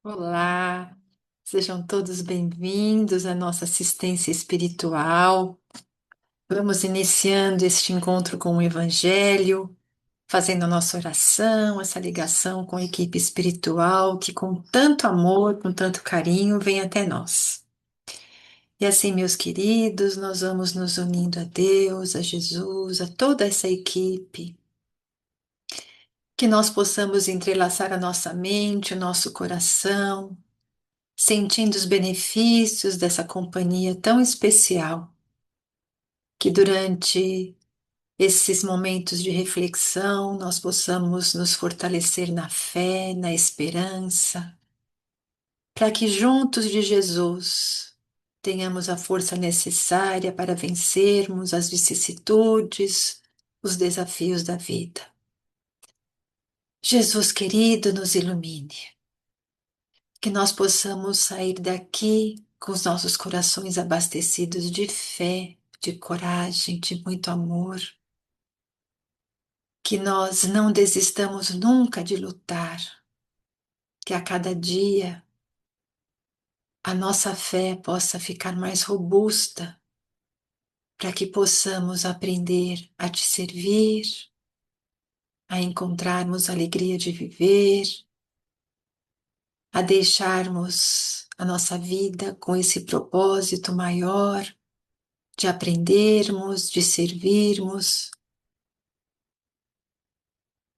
Olá, sejam todos bem-vindos à nossa assistência espiritual. Vamos iniciando este encontro com o Evangelho, fazendo a nossa oração, essa ligação com a equipe espiritual que, com tanto amor, com tanto carinho, vem até nós. E assim, meus queridos, nós vamos nos unindo a Deus, a Jesus, a toda essa equipe, que nós possamos entrelaçar a nossa mente, o nosso coração sentindo os benefícios dessa companhia tão especial, que durante esses momentos de reflexão nós possamos nos fortalecer na fé, na esperança, para que juntos de Jesus tenhamos a força necessária para vencermos as vicissitudes, os desafios da vida. Jesus querido, nos ilumine. Que nós possamos sair daqui com os nossos corações abastecidos de fé, de coragem, de muito amor. Que nós não desistamos nunca de lutar. Que a cada dia a nossa fé possa ficar mais robusta, para que possamos aprender a te servir, a encontrarmos a alegria de viver, a deixarmos a nossa vida com esse propósito maior de aprendermos, de servirmos.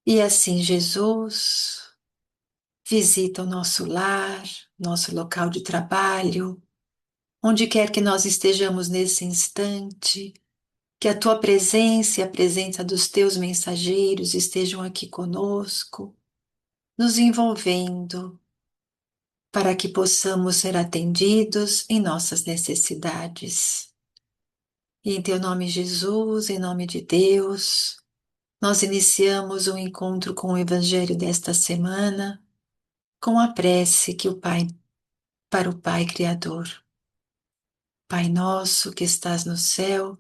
E assim, Jesus visita o nosso lar, nosso local de trabalho, onde quer que nós estejamos nesse instante, que a tua presença e a presença dos teus mensageiros estejam aqui conosco, nos envolvendo, para que possamos ser atendidos em nossas necessidades. E em teu nome, Jesus, em nome de Deus, nós iniciamos o encontro com o Evangelho desta semana, com a prece que o Pai, para o Pai Criador. Pai nosso que estás no céu,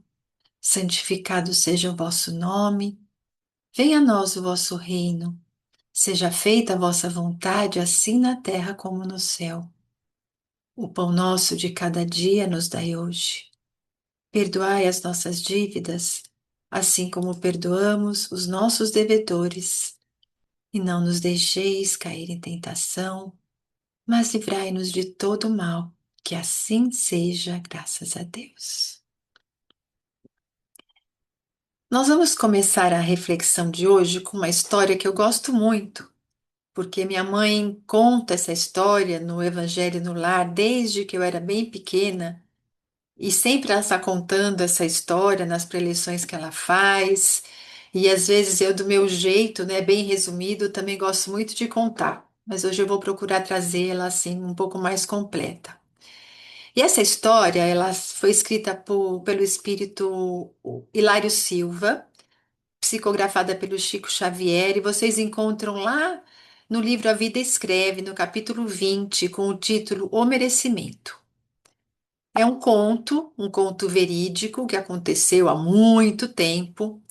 santificado seja o vosso nome, venha a nós o vosso reino, seja feita a vossa vontade, assim na terra como no céu. O pão nosso de cada dia nos dai hoje. Perdoai as nossas dívidas, assim como perdoamos os nossos devedores. E não nos deixeis cair em tentação, mas livrai-nos de todo o mal, que assim seja, graças a Deus. Nós vamos começar a reflexão de hoje com uma história que eu gosto muito, porque minha mãe conta essa história no Evangelho no Lar desde que eu era bem pequena, e sempre ela está contando essa história nas preleções que ela faz, e às vezes eu, do meu jeito, né, bem resumido, também gosto muito de contar, mas hoje eu vou procurar trazê-la assim um pouco mais completa. E essa história, ela foi escrita pelo espírito Hilário Silva, psicografada pelo Chico Xavier, e vocês encontram lá no livro A Vida Escreve, no capítulo 20, com o título O Merecimento. É um conto verídico que aconteceu há muito tempo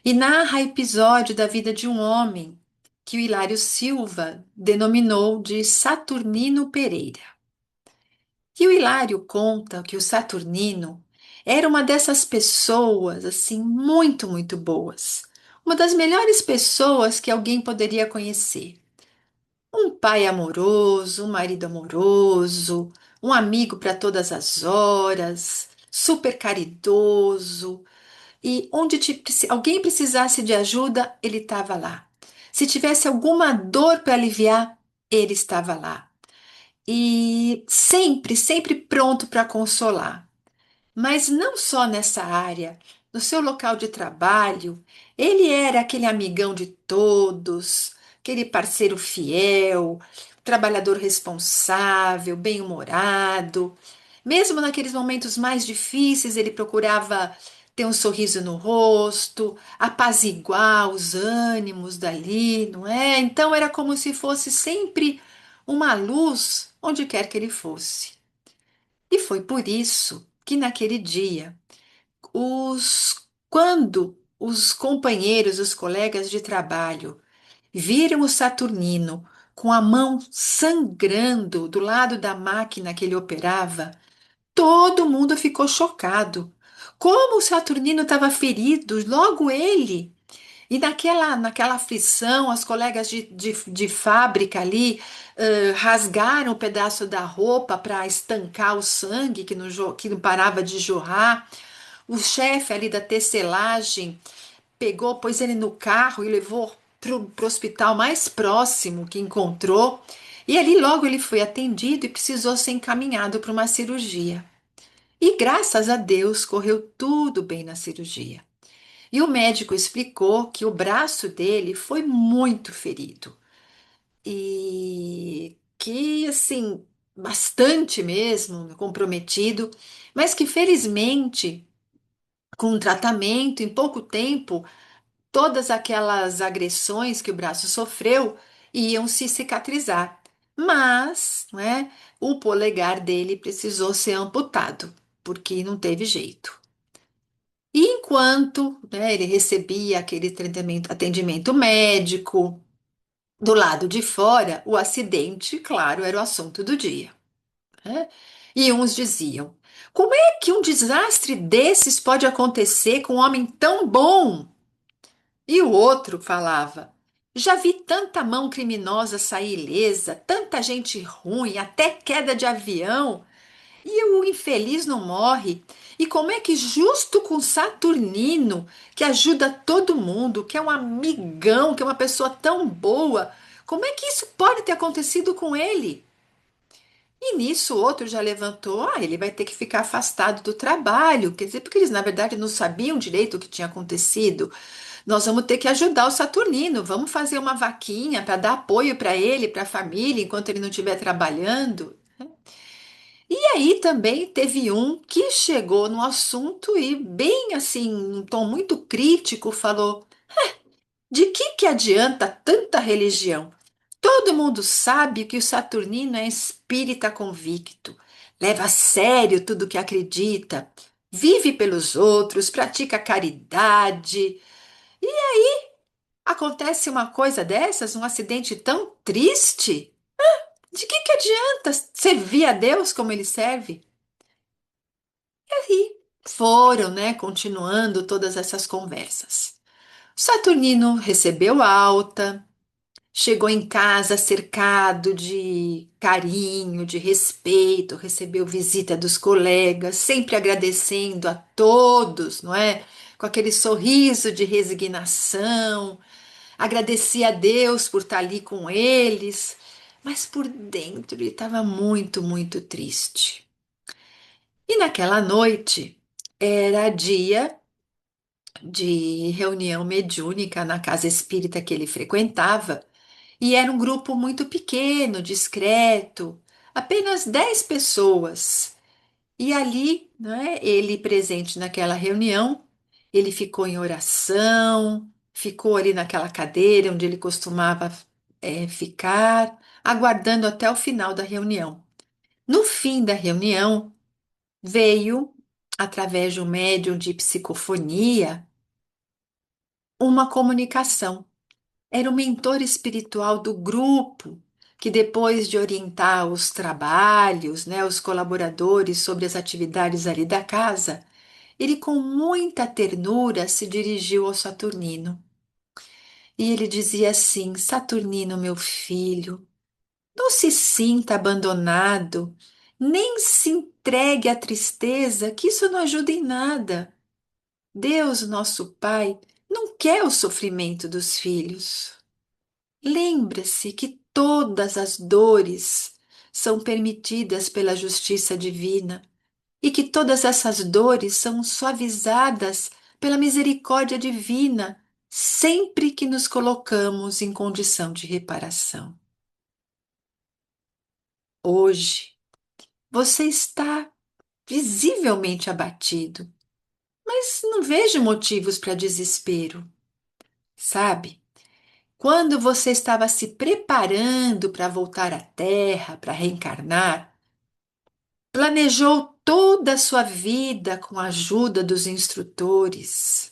e narra episódio da vida de um homem que o Hilário Silva denominou de Saturnino Pereira. E o Hilário conta que o Saturnino era uma dessas pessoas, assim, muito boas. Uma das melhores pessoas que alguém poderia conhecer. Um pai amoroso, um marido amoroso, um amigo para todas as horas, super caridoso. E onde alguém precisasse de ajuda, ele estava lá. Se tivesse alguma dor para aliviar, ele estava lá e sempre pronto para consolar. Mas não só nessa área, no seu local de trabalho, ele era aquele amigão de todos, aquele parceiro fiel, trabalhador responsável, bem-humorado. Mesmo naqueles momentos mais difíceis, ele procurava ter um sorriso no rosto, apaziguar os ânimos dali, não é? Então era como se fosse sempre uma luz onde quer que ele fosse. E foi por isso que naquele dia, quando os companheiros, os colegas de trabalho, viram o Saturnino com a mão sangrando do lado da máquina que ele operava. Todo mundo ficou chocado. Como o Saturnino estava ferido, logo ele. E naquela aflição, as colegas de fábrica ali rasgaram o pedaço da roupa para estancar o sangue que não parava de jorrar. O chefe ali da tecelagem pegou, pôs ele no carro e levou para o hospital mais próximo que encontrou. E ali logo ele foi atendido e precisou ser encaminhado para uma cirurgia. E graças a Deus correu tudo bem na cirurgia. E o médico explicou que o braço dele foi muito ferido e que, assim, bastante mesmo comprometido, mas que felizmente, com o tratamento, em pouco tempo, todas aquelas agressões que o braço sofreu iam se cicatrizar. Mas, né, o polegar dele precisou ser amputado, porque não teve jeito. E enquanto, né, ele recebia aquele atendimento médico, do lado de fora, o acidente, claro, era o assunto do dia, né? E uns diziam: como é que um desastre desses pode acontecer com um homem tão bom? E o outro falava: já vi tanta mão criminosa sair ilesa, tanta gente ruim, até queda de avião. E o infeliz não morre. E como é que justo com Saturnino, que ajuda todo mundo, que é um amigão, que é uma pessoa tão boa, como é que isso pode ter acontecido com ele? E nisso o outro já levantou, ele vai ter que ficar afastado do trabalho, quer dizer, porque eles na verdade não sabiam direito o que tinha acontecido. Nós vamos ter que ajudar o Saturnino, vamos fazer uma vaquinha para dar apoio para ele, para a família, enquanto ele não estiver trabalhando. E aí também teve um que chegou no assunto e, bem assim, num tom muito crítico, falou: de que adianta tanta religião? Todo mundo sabe que o Saturnino é espírita convicto, leva a sério tudo que acredita, vive pelos outros, pratica caridade. E acontece uma coisa dessas, um acidente tão triste? De que adianta servir a Deus como ele serve? E foram, né, continuando todas essas conversas. Saturnino recebeu alta, chegou em casa cercado de carinho, de respeito, recebeu visita dos colegas, sempre agradecendo a todos, não é? Com aquele sorriso de resignação, agradecia a Deus por estar ali com eles, mas por dentro ele estava muito, muito triste. E naquela noite era dia de reunião mediúnica na casa espírita que ele frequentava, e era um grupo muito pequeno, discreto, apenas 10 pessoas. E ali, né, ele presente naquela reunião, ele ficou em oração, ficou ali naquela cadeira onde ele costumava ficar, aguardando até o final da reunião. No fim da reunião, veio, através de um médium de psicofonia, uma comunicação. Era o mentor espiritual do grupo, que depois de orientar os trabalhos, né, os colaboradores sobre as atividades ali da casa, ele com muita ternura se dirigiu ao Saturnino. E ele dizia assim: Saturnino, meu filho, não se sinta abandonado, nem se entregue à tristeza, que isso não ajuda em nada. Deus, nosso Pai, não quer o sofrimento dos filhos. Lembre-se que todas as dores são permitidas pela justiça divina e que todas essas dores são suavizadas pela misericórdia divina sempre que nos colocamos em condição de reparação. Hoje, você está visivelmente abatido, mas não vejo motivos para desespero, sabe? Quando você estava se preparando para voltar à Terra, para reencarnar, planejou toda a sua vida com a ajuda dos instrutores.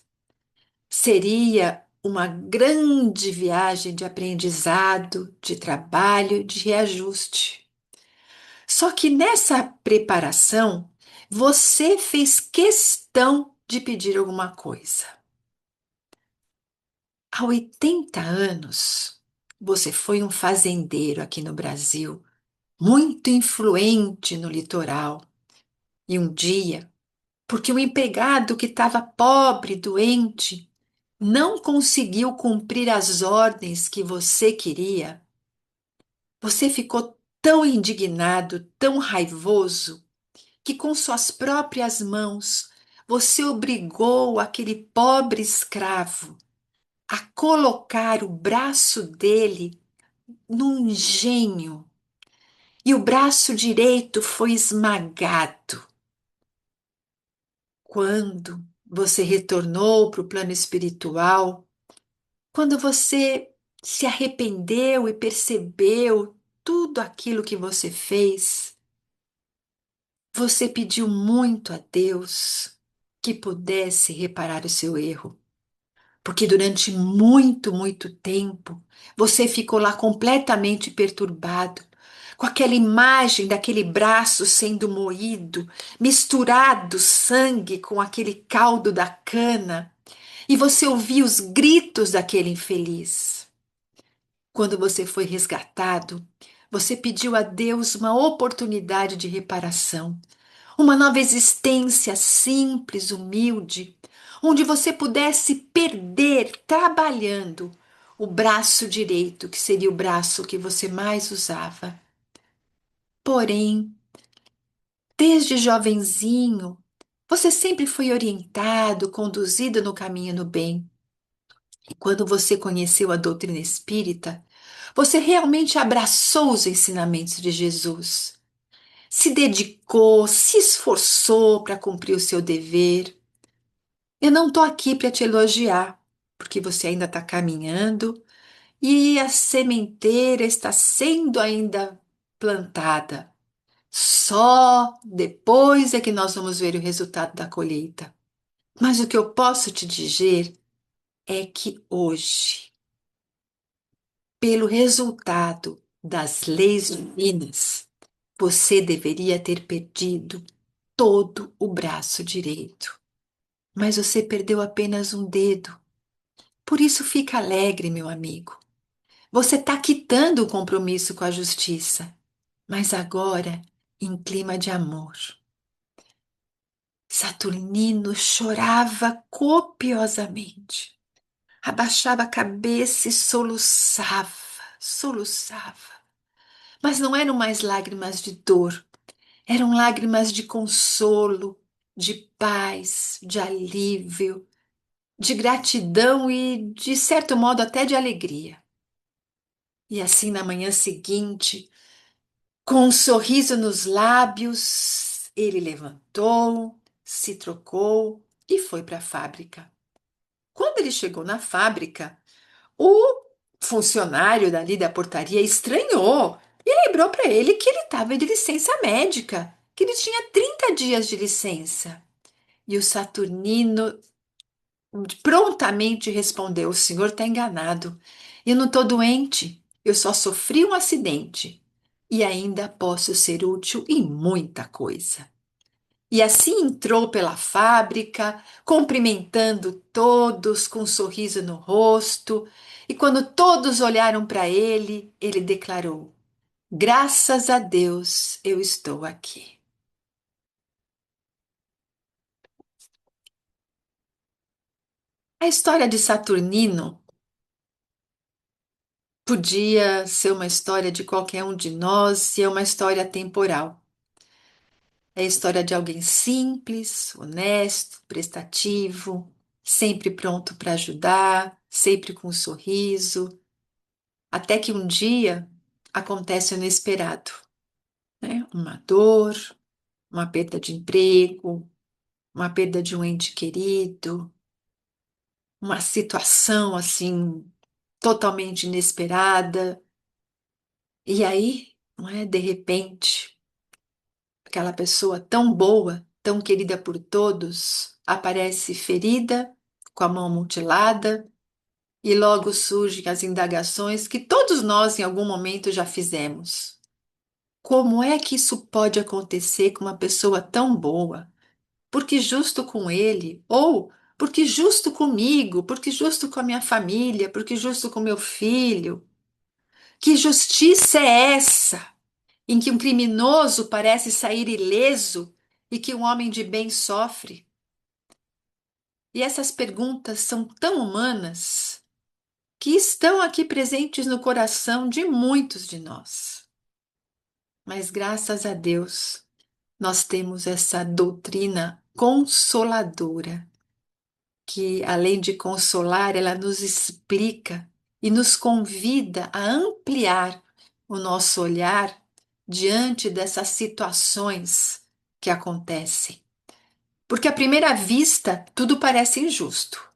Seria uma grande viagem de aprendizado, de trabalho, de reajuste. Só que nessa preparação, você fez questão de pedir alguma coisa. Há 80 anos, você foi um fazendeiro aqui no Brasil, muito influente no litoral. E um dia, porque o empregado que estava pobre, doente, não conseguiu cumprir as ordens que você queria, você ficou tão indignado, tão raivoso, que com suas próprias mãos você obrigou aquele pobre escravo a colocar o braço dele num engenho e o braço direito foi esmagado. Quando você retornou para o plano espiritual, quando você se arrependeu e percebeu tudo aquilo que você fez, você pediu muito a Deus que pudesse reparar o seu erro. Porque durante muito, muito tempo você ficou lá completamente perturbado, com aquela imagem daquele braço sendo moído, misturado sangue com aquele caldo da cana, e você ouvia os gritos daquele infeliz. Quando você foi resgatado, você pediu a Deus uma oportunidade de reparação, uma nova existência simples, humilde, onde você pudesse perder trabalhando o braço direito, que seria o braço que você mais usava. Porém, desde jovenzinho, você sempre foi orientado, conduzido no caminho do bem. E quando você conheceu a doutrina espírita, você realmente abraçou os ensinamentos de Jesus, se dedicou, se esforçou para cumprir o seu dever. Eu não estou aqui para te elogiar, porque você ainda está caminhando e a sementeira está sendo ainda plantada. Só depois é que nós vamos ver o resultado da colheita. Mas o que eu posso te dizer é que hoje, pelo resultado das leis divinas, você deveria ter perdido todo o braço direito. Mas você perdeu apenas um dedo. Por isso, fica alegre, meu amigo. Você está quitando o compromisso com a justiça, mas agora em clima de amor. Saturnino chorava copiosamente, abaixava a cabeça e soluçava, soluçava. Mas não eram mais lágrimas de dor, eram lágrimas de consolo, de paz, de alívio, de gratidão e, de certo modo, até de alegria. E assim, na manhã seguinte, com um sorriso nos lábios, ele levantou, se trocou e foi para a fábrica. Quando ele chegou na fábrica, o funcionário dali da portaria estranhou e lembrou para ele que ele estava de licença médica, que ele tinha 30 dias de licença. E o Saturnino prontamente respondeu: O senhor está enganado. Eu não estou doente. Eu só sofri um acidente. E ainda posso ser útil em muita coisa. E assim entrou pela fábrica, cumprimentando todos com um sorriso no rosto. E quando todos olharam para ele, ele declarou: Graças a Deus eu estou aqui. A história de Saturnino podia ser uma história de qualquer um de nós e é uma história temporal. É a história de alguém simples, honesto, prestativo, sempre pronto para ajudar, sempre com um sorriso, até que um dia acontece o inesperado, né? Uma dor, uma perda de emprego, uma perda de um ente querido, uma situação assim totalmente inesperada. E aí, não é, de repente, aquela pessoa tão boa, tão querida por todos, aparece ferida, com a mão mutilada, E logo surgem as indagações que todos nós em algum momento já fizemos. Como é que isso pode acontecer com uma pessoa tão boa? Porque justo com ele, ou porque justo comigo, porque justo com a minha família, porque justo com meu filho. Que justiça é essa em que um criminoso parece sair ileso e que um homem de bem sofre? E essas perguntas são tão humanas que estão aqui presentes no coração de muitos de nós. Mas graças a Deus, nós temos essa doutrina consoladora, que além de consolar, ela nos explica e nos convida a ampliar o nosso olhar diante dessas situações que acontecem. Porque à primeira vista, tudo parece injusto.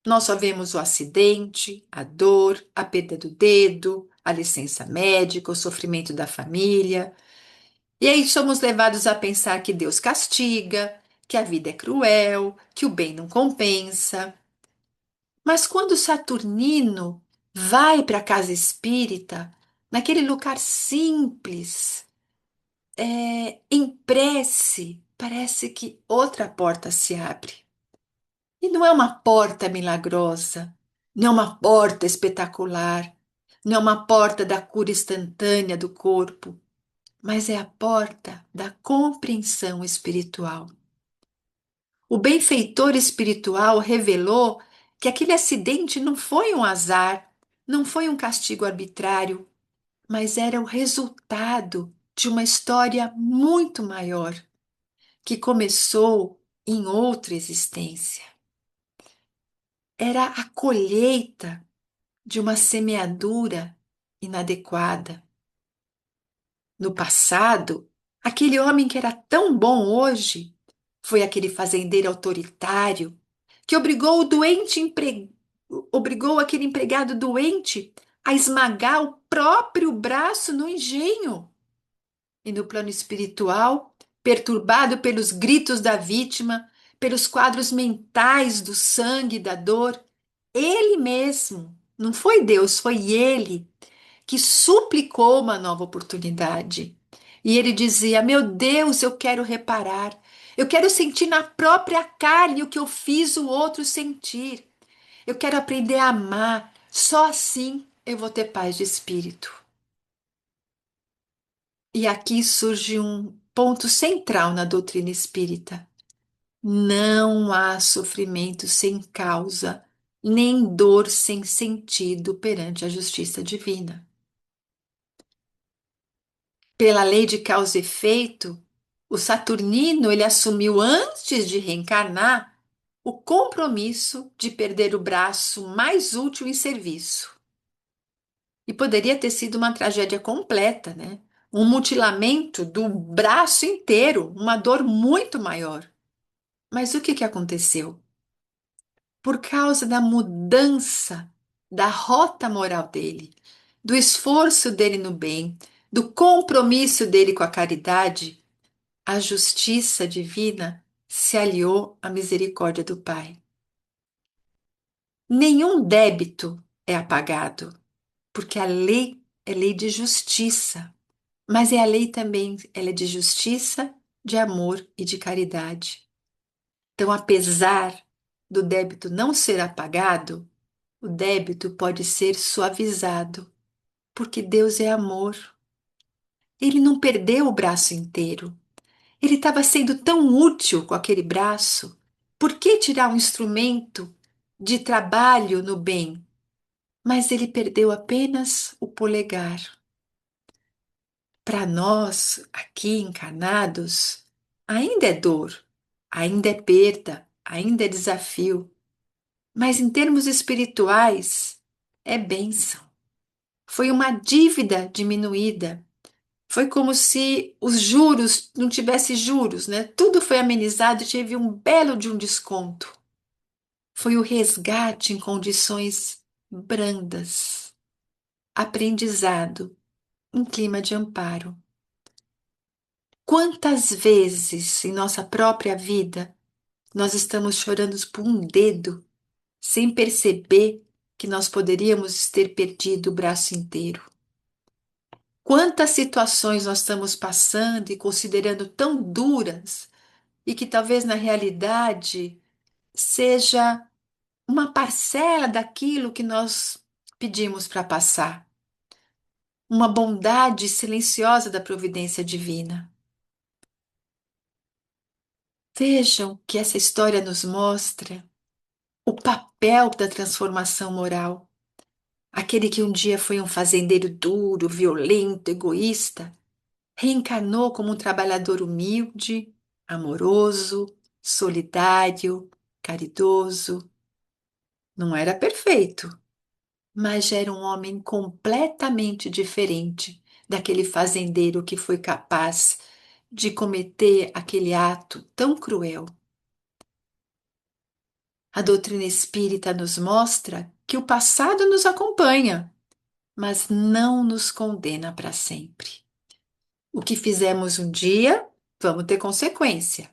Nós só vemos o acidente, a dor, a perda do dedo, a licença médica, o sofrimento da família. E aí somos levados a pensar que Deus castiga, que a vida é cruel, que o bem não compensa. Mas quando Saturnino vai para a casa espírita, naquele lugar simples, em prece, parece que outra porta se abre. E não é uma porta milagrosa, não é uma porta espetacular, não é uma porta da cura instantânea do corpo, mas é a porta da compreensão espiritual. O benfeitor espiritual revelou que aquele acidente não foi um azar, não foi um castigo arbitrário, mas era o resultado de uma história muito maior, que começou em outra existência. Era a colheita de uma semeadura inadequada. No passado, aquele homem que era tão bom hoje foi aquele fazendeiro autoritário que obrigou aquele empregado doente a esmagar o próprio braço no engenho. E no plano espiritual, perturbado pelos gritos da vítima, pelos quadros mentais do sangue e da dor, ele mesmo, não foi Deus, foi ele que suplicou uma nova oportunidade. E ele dizia: Meu Deus, eu quero reparar. Eu quero sentir na própria carne o que eu fiz o outro sentir. Eu quero aprender a amar. Só assim eu vou ter paz de espírito. E aqui surge um ponto central na doutrina espírita. Não há sofrimento sem causa, nem dor sem sentido perante a justiça divina. Pela lei de causa e efeito, o Saturnino ele assumiu antes de reencarnar o compromisso de perder o braço mais útil em serviço. E poderia ter sido uma tragédia completa, né? Um mutilamento do braço inteiro, uma dor muito maior. Mas o que que aconteceu? Por causa da mudança da rota moral dele, do esforço dele no bem, do compromisso dele com a caridade, a justiça divina se aliou à misericórdia do Pai. Nenhum débito é apagado, porque a lei é lei de justiça, mas é a lei também, ela é de justiça, de amor e de caridade. Então, apesar do débito não ser apagado, o débito pode ser suavizado, porque Deus é amor. Ele não perdeu o braço inteiro. Ele estava sendo tão útil com aquele braço. Por que tirar um instrumento de trabalho no bem? Mas ele perdeu apenas o polegar. Para nós, aqui encarnados, ainda é dor, ainda é perda, ainda é desafio. Mas em termos espirituais, é bênção. Foi uma dívida diminuída. Foi como se os juros não tivesse juros, né? Tudo foi amenizado e teve um belo de um desconto. Foi o resgate em condições brandas, aprendizado, em clima de amparo. Quantas vezes em nossa própria vida nós estamos chorando por um dedo sem perceber que nós poderíamos ter perdido o braço inteiro. Quantas situações nós estamos passando e considerando tão duras e que talvez na realidade seja uma parcela daquilo que nós pedimos para passar, uma bondade silenciosa da providência divina. Vejam que essa história nos mostra o papel da transformação moral. Aquele que um dia foi um fazendeiro duro, violento, egoísta, reencarnou como um trabalhador humilde, amoroso, solidário, caridoso. Não era perfeito, mas já era um homem completamente diferente daquele fazendeiro que foi capaz de cometer aquele ato tão cruel. A doutrina espírita nos mostra que o passado nos acompanha, mas não nos condena para sempre. O que fizemos um dia, vamos ter consequência,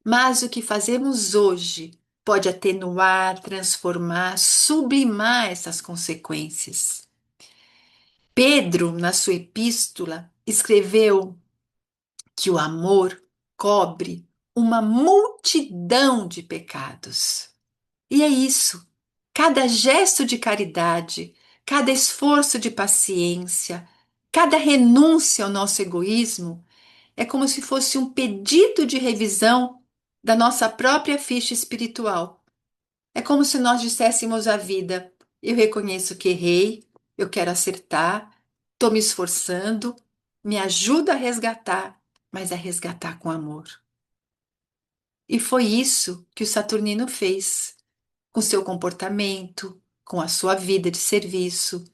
mas o que fazemos hoje pode atenuar, transformar, sublimar essas consequências. Pedro, na sua epístola, escreveu que o amor cobre uma multidão de pecados. E é isso. Cada gesto de caridade, cada esforço de paciência, cada renúncia ao nosso egoísmo é como se fosse um pedido de revisão da nossa própria ficha espiritual. É como se nós disséssemos à vida: eu reconheço que errei, eu quero acertar, estou me esforçando, me ajuda a resgatar, mas a resgatar com amor. E foi isso que o Saturnino fez com seu comportamento, com a sua vida de serviço.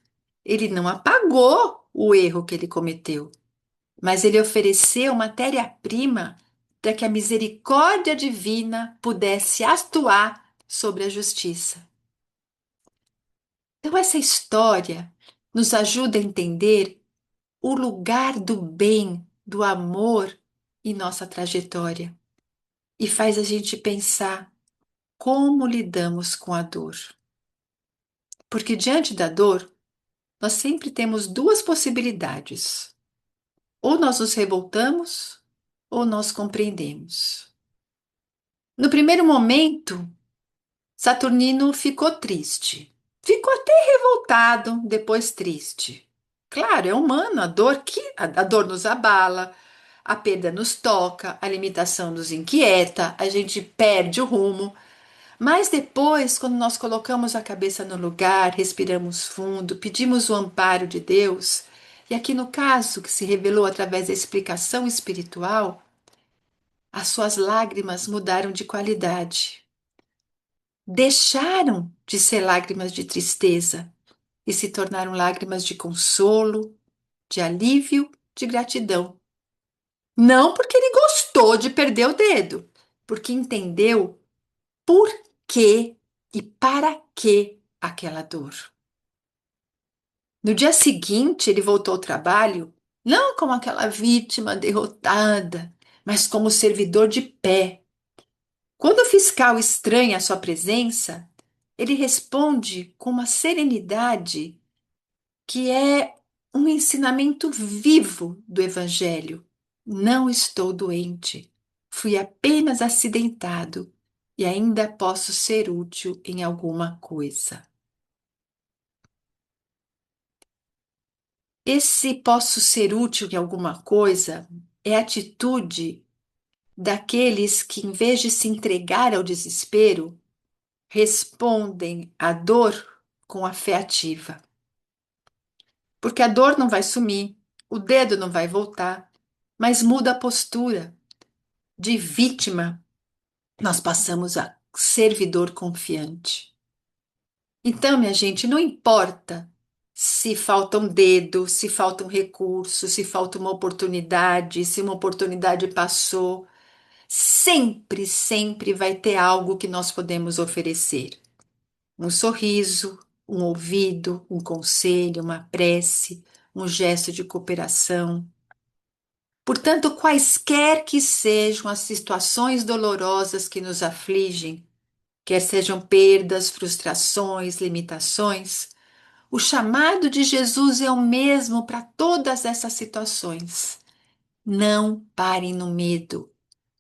Ele não apagou o erro que ele cometeu, mas ele ofereceu matéria-prima para que a misericórdia divina pudesse atuar sobre a justiça. Então, essa história nos ajuda a entender o lugar do bem, do amor em nossa trajetória e faz a gente pensar como lidamos com a dor. Porque diante da dor, nós sempre temos duas possibilidades. Ou nós nos revoltamos, ou nós compreendemos. No primeiro momento, Saturnino ficou triste. Ficou até revoltado, depois triste. Claro, é humano, a dor nos abala, a perda nos toca, a limitação nos inquieta, a gente perde o rumo. Mas depois, quando nós colocamos a cabeça no lugar, respiramos fundo, pedimos o amparo de Deus, e aqui no caso que se revelou através da explicação espiritual, as suas lágrimas mudaram de qualidade. Deixaram de ser lágrimas de tristeza e se tornaram lágrimas de consolo, de alívio, de gratidão. Não porque ele gostou de perder o dedo, porque entendeu por que e para que aquela dor. No dia seguinte, ele voltou ao trabalho, não como aquela vítima derrotada, mas como servidor de pé. Quando o fiscal estranha a sua presença, ele responde com uma serenidade que é um ensinamento vivo do Evangelho. Não estou doente, fui apenas acidentado e ainda posso ser útil em alguma coisa. Esse posso ser útil em alguma coisa é a atitude daqueles que, em vez de se entregar ao desespero, respondem à dor com a fé ativa. Porque a dor não vai sumir, o dedo não vai voltar, mas muda a postura. De vítima, nós passamos a servidor confiante. Então, minha gente, não importa se falta um dedo, se falta um recurso, se falta uma oportunidade, se uma oportunidade passou, sempre, sempre vai ter algo que nós podemos oferecer. Um sorriso, um ouvido, um conselho, uma prece, um gesto de cooperação. Portanto, quaisquer que sejam as situações dolorosas que nos afligem, quer sejam perdas, frustrações, limitações, o chamado de Jesus é o mesmo para todas essas situações. Não parem no medo,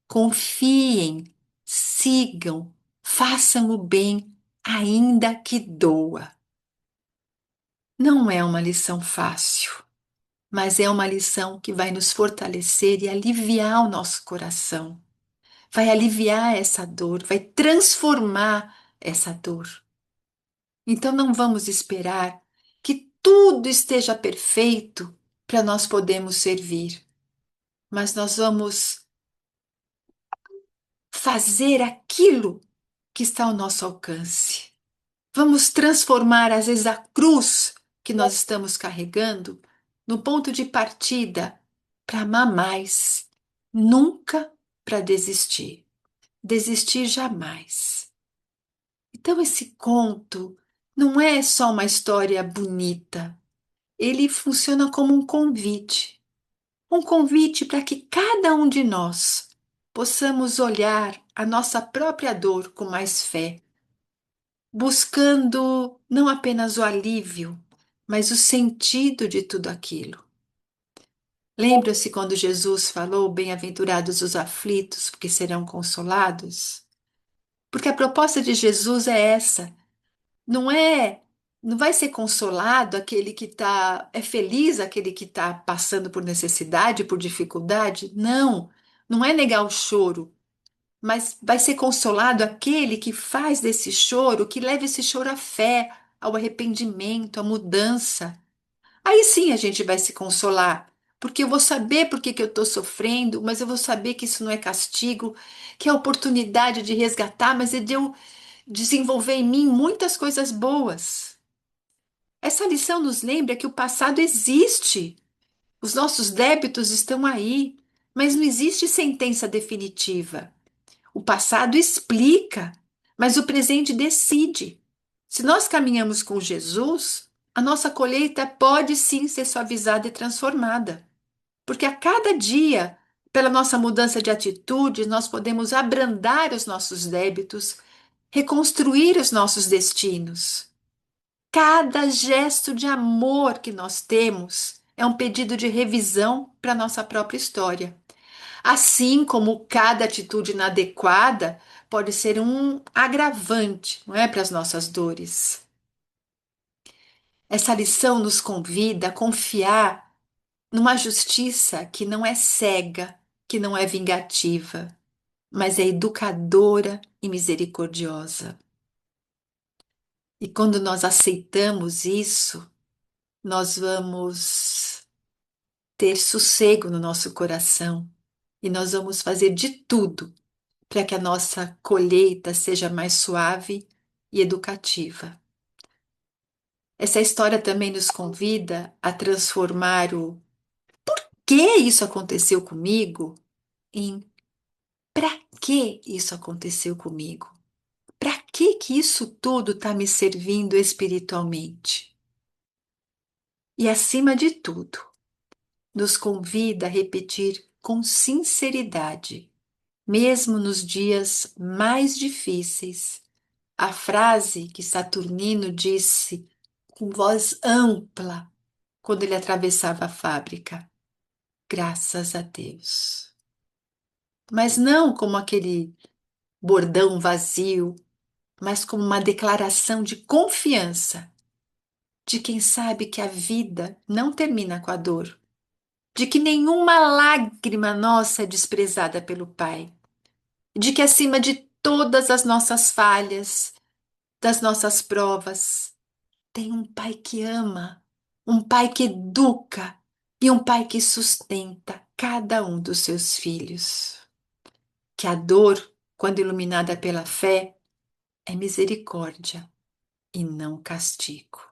confiem, sigam, façam o bem, ainda que doa. Não é uma lição fácil, mas é uma lição que vai nos fortalecer e aliviar o nosso coração. Vai aliviar essa dor, vai transformar essa dor. Então não vamos esperar que tudo esteja perfeito para nós podermos servir, mas nós vamos fazer aquilo que está ao nosso alcance. Vamos transformar, às vezes, a cruz que nós estamos carregando no ponto de partida para amar mais, nunca para desistir. Desistir jamais. Então, esse conto não é só uma história bonita, ele funciona como um convite para que cada um de nós possamos olhar a nossa própria dor com mais fé, buscando não apenas o alívio, mas o sentido de tudo aquilo. Lembra-se quando Jesus falou: Bem-aventurados os aflitos, porque serão consolados? Porque a proposta de Jesus é essa. Não é, não vai ser consolado aquele que é feliz, aquele que está passando por necessidade, por dificuldade. Não, não é negar o choro, mas vai ser consolado aquele que faz desse choro, que leva esse choro à fé, ao arrependimento, à mudança. Aí sim a gente vai se consolar, porque eu vou saber por que que eu estou sofrendo, mas eu vou saber que isso não é castigo, que é oportunidade de resgatar, mas é de eu desenvolver em mim muitas coisas boas. Essa lição nos lembra que o passado existe, os nossos débitos estão aí, mas não existe sentença definitiva. O passado explica, mas o presente decide. Se nós caminhamos com Jesus, a nossa colheita pode sim ser suavizada e transformada, porque a cada dia, pela nossa mudança de atitude, nós podemos abrandar os nossos débitos, reconstruir os nossos destinos. Cada gesto de amor que nós temos é um pedido de revisão para a nossa própria história. Assim como cada atitude inadequada pode ser um agravante, não é, para as nossas dores. Essa lição nos convida a confiar numa justiça que não é cega, que não é vingativa, mas é educadora e misericordiosa. E quando nós aceitamos isso, nós vamos ter sossego no nosso coração e nós vamos fazer de tudo para que a nossa colheita seja mais suave e educativa. Essa história também nos convida a transformar o que isso aconteceu comigo em para que isso aconteceu comigo? Para que isso tudo está me servindo espiritualmente? E acima de tudo, nos convida a repetir com sinceridade, mesmo nos dias mais difíceis, a frase que Saturnino disse com voz ampla quando ele atravessava a fábrica: graças a Deus. Mas não como aquele bordão vazio, mas como uma declaração de confiança de quem sabe que a vida não termina com a dor, de que nenhuma lágrima nossa é desprezada pelo Pai, de que acima de todas as nossas falhas, das nossas provas, tem um Pai que ama, um Pai que educa e um Pai que sustenta cada um dos seus filhos. Que a dor, quando iluminada pela fé, é misericórdia e não castigo.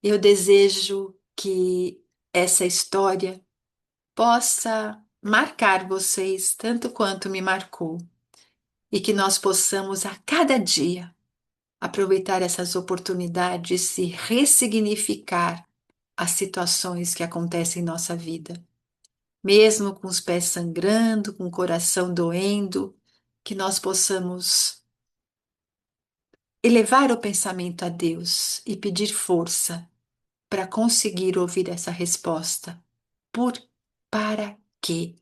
Eu desejo que essa história possa marcar vocês tanto quanto me marcou e que nós possamos a cada dia aproveitar essas oportunidades e ressignificar as situações que acontecem em nossa vida. Mesmo com os pés sangrando, com o coração doendo, que nós possamos elevar o pensamento a Deus e pedir força para conseguir ouvir essa resposta. Por, para quê?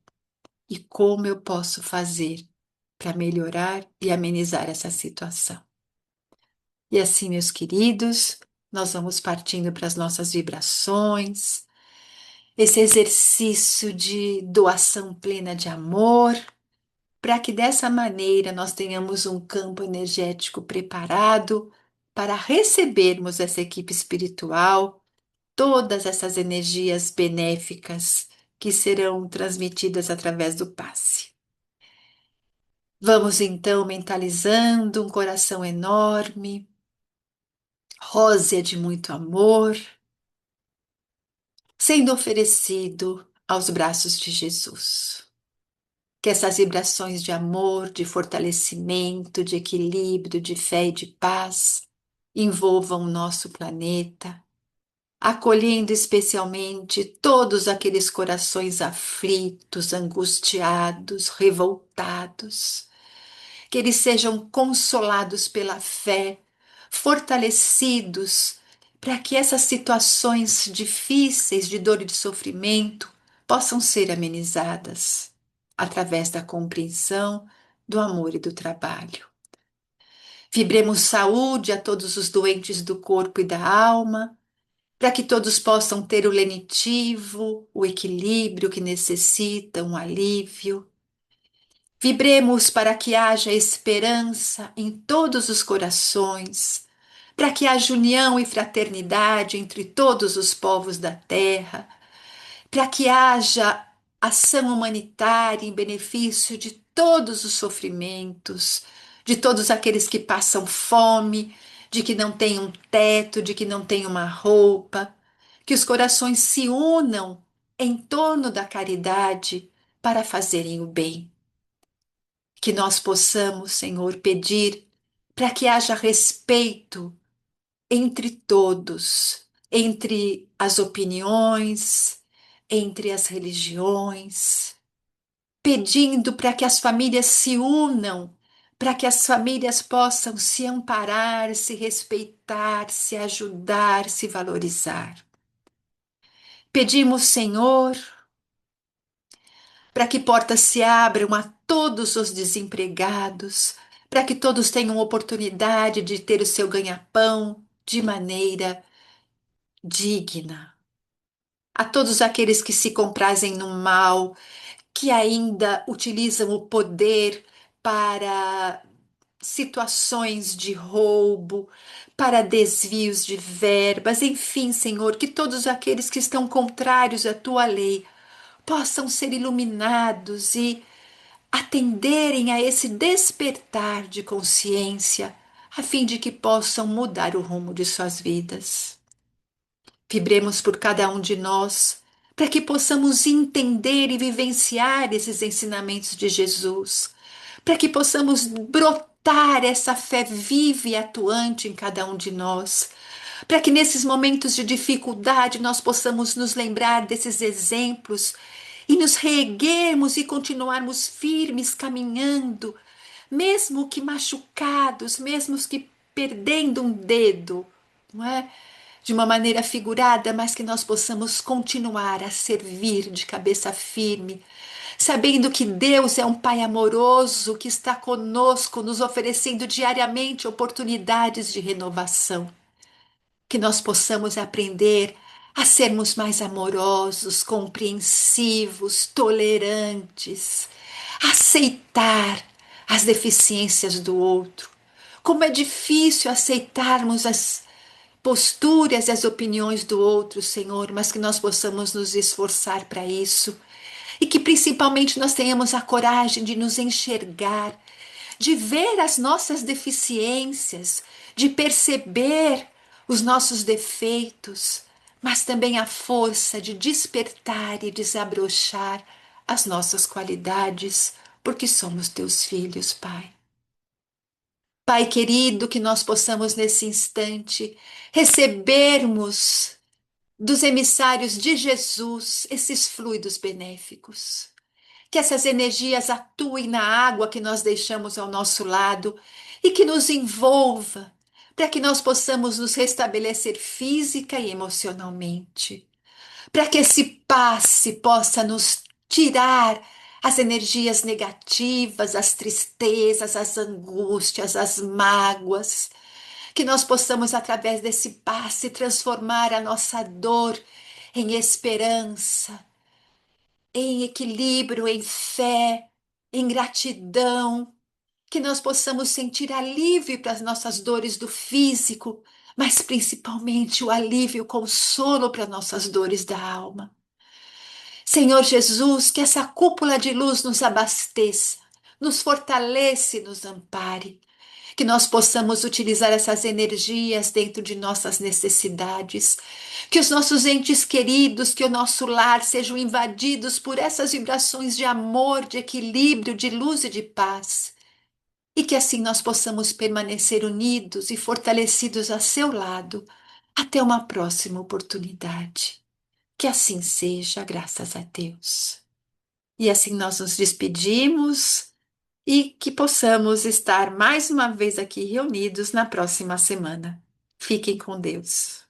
E como eu posso fazer para melhorar e amenizar essa situação? E assim, meus queridos, nós vamos partindo para as nossas vibrações, esse exercício de doação plena de amor, para que dessa maneira nós tenhamos um campo energético preparado para recebermos essa equipe espiritual, todas essas energias benéficas que serão transmitidas através do passe. Vamos então mentalizando um coração enorme, rósea de muito amor, sendo oferecido aos braços de Jesus. Que essas vibrações de amor, de fortalecimento, de equilíbrio, de fé e de paz envolvam o nosso planeta, acolhendo especialmente todos aqueles corações aflitos, angustiados, revoltados, que eles sejam consolados pela fé, fortalecidos, para que essas situações difíceis de dor e de sofrimento possam ser amenizadas através da compreensão, do amor e do trabalho. Vibremos saúde a todos os doentes do corpo e da alma, para que todos possam ter o lenitivo, o equilíbrio que necessitam, um alívio. Vibremos para que haja esperança em todos os corações, para que haja união e fraternidade entre todos os povos da terra, para que haja ação humanitária em benefício de todos os sofrimentos, de todos aqueles que passam fome, de que não têm um teto, de que não têm uma roupa, que os corações se unam em torno da caridade para fazerem o bem. Que nós possamos, Senhor, pedir para que haja respeito entre todos, entre as opiniões, entre as religiões, pedindo para que as famílias se unam, para que as famílias possam se amparar, se respeitar, se ajudar, se valorizar. Pedimos, Senhor, para que portas se abram a todos os desempregados, para que todos tenham oportunidade de ter o seu ganha-pão de maneira digna. A todos aqueles que se comprazem no mal, que ainda utilizam o poder para situações de roubo, para desvios de verbas, enfim, Senhor, que todos aqueles que estão contrários à tua lei possam ser iluminados e atenderem a esse despertar de consciência, a fim de que possam mudar o rumo de suas vidas. Vibremos por cada um de nós, para que possamos entender e vivenciar esses ensinamentos de Jesus, para que possamos brotar essa fé viva e atuante em cada um de nós, para que nesses momentos de dificuldade nós possamos nos lembrar desses exemplos e nos reerguermos e continuarmos firmes caminhando, mesmo que machucados, mesmo que perdendo um dedo, não é? De uma maneira figurada, mas que nós possamos continuar a servir de cabeça firme, sabendo que Deus é um Pai amoroso que está conosco, nos oferecendo diariamente oportunidades de renovação. Que nós possamos aprender a sermos mais amorosos, compreensivos, tolerantes, aceitar as deficiências do outro. Como é difícil aceitarmos as posturas e as opiniões do outro, Senhor, mas que nós possamos nos esforçar para isso e que principalmente nós tenhamos a coragem de nos enxergar, de ver as nossas deficiências, de perceber os nossos defeitos, mas também a força de despertar e desabrochar as nossas qualidades, porque somos teus filhos, Pai. Pai querido, que nós possamos nesse instante recebermos dos emissários de Jesus esses fluidos benéficos. que essas energias atuem na água que nós deixamos ao nosso lado e que nos envolva, para que nós possamos nos restabelecer física e emocionalmente, para que esse passe possa nos tirar as energias negativas, as tristezas, as angústias, as mágoas, que nós possamos, através desse passe, transformar a nossa dor em esperança, em equilíbrio, em fé, em gratidão, que nós possamos sentir alívio para as nossas dores do físico, mas principalmente o alívio, o consolo para nossas dores da alma. Senhor Jesus, que essa cúpula de luz nos abasteça, nos fortaleça e nos ampare, que nós possamos utilizar essas energias dentro de nossas necessidades, que os nossos entes queridos, que o nosso lar sejam invadidos por essas vibrações de amor, de equilíbrio, de luz e de paz, e que assim nós possamos permanecer unidos e fortalecidos a seu lado até uma próxima oportunidade. Que assim seja, graças a Deus. E assim nós nos despedimos e que possamos estar mais uma vez aqui reunidos na próxima semana. Fiquem com Deus.